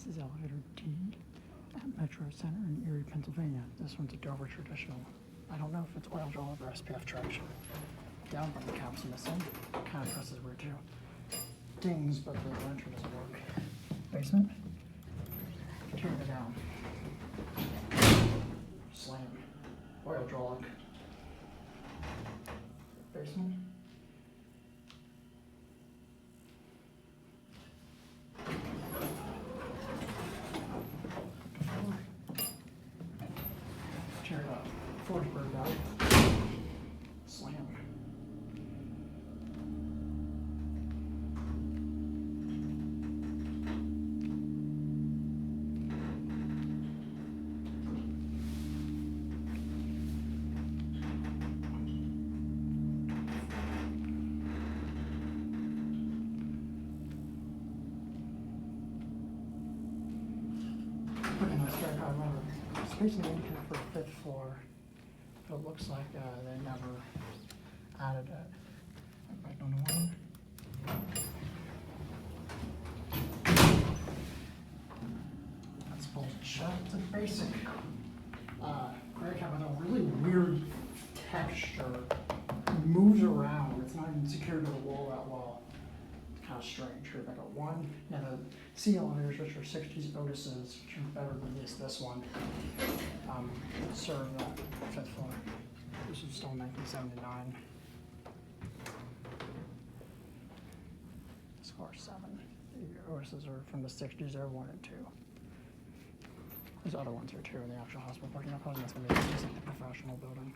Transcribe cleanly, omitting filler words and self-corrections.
This is elevator D at Metro Center in Erie, Pennsylvania. This one's a Dover traditional. I don't know if it's Oildraulic or SPF traction. Down by the cap's missing. Kind of presses weird too. Dings, but the wrencher doesn't work. Basement. Turn it down. Slam. Oildraulic. Basement. Tear it up. 40 bird out. Slam. Pretty nice track. I remember spacing the indicator for the 5th floor, but it looks like they never added it. Back on the one. That's bolted shut. It's a basic gray cab with a really weird texture. It moves around. It's not even secured to the wall that well. Kind of strange. Here, I got one. Yeah, the C elevators, which are 60s Otises, which are better than this one, serve that 5th floor. This is still 1979. Score 7. The Otises are from the 60s. They're 1 and 2. There's other ones here too in the actual hospital parking lot. That's going to be the professional building.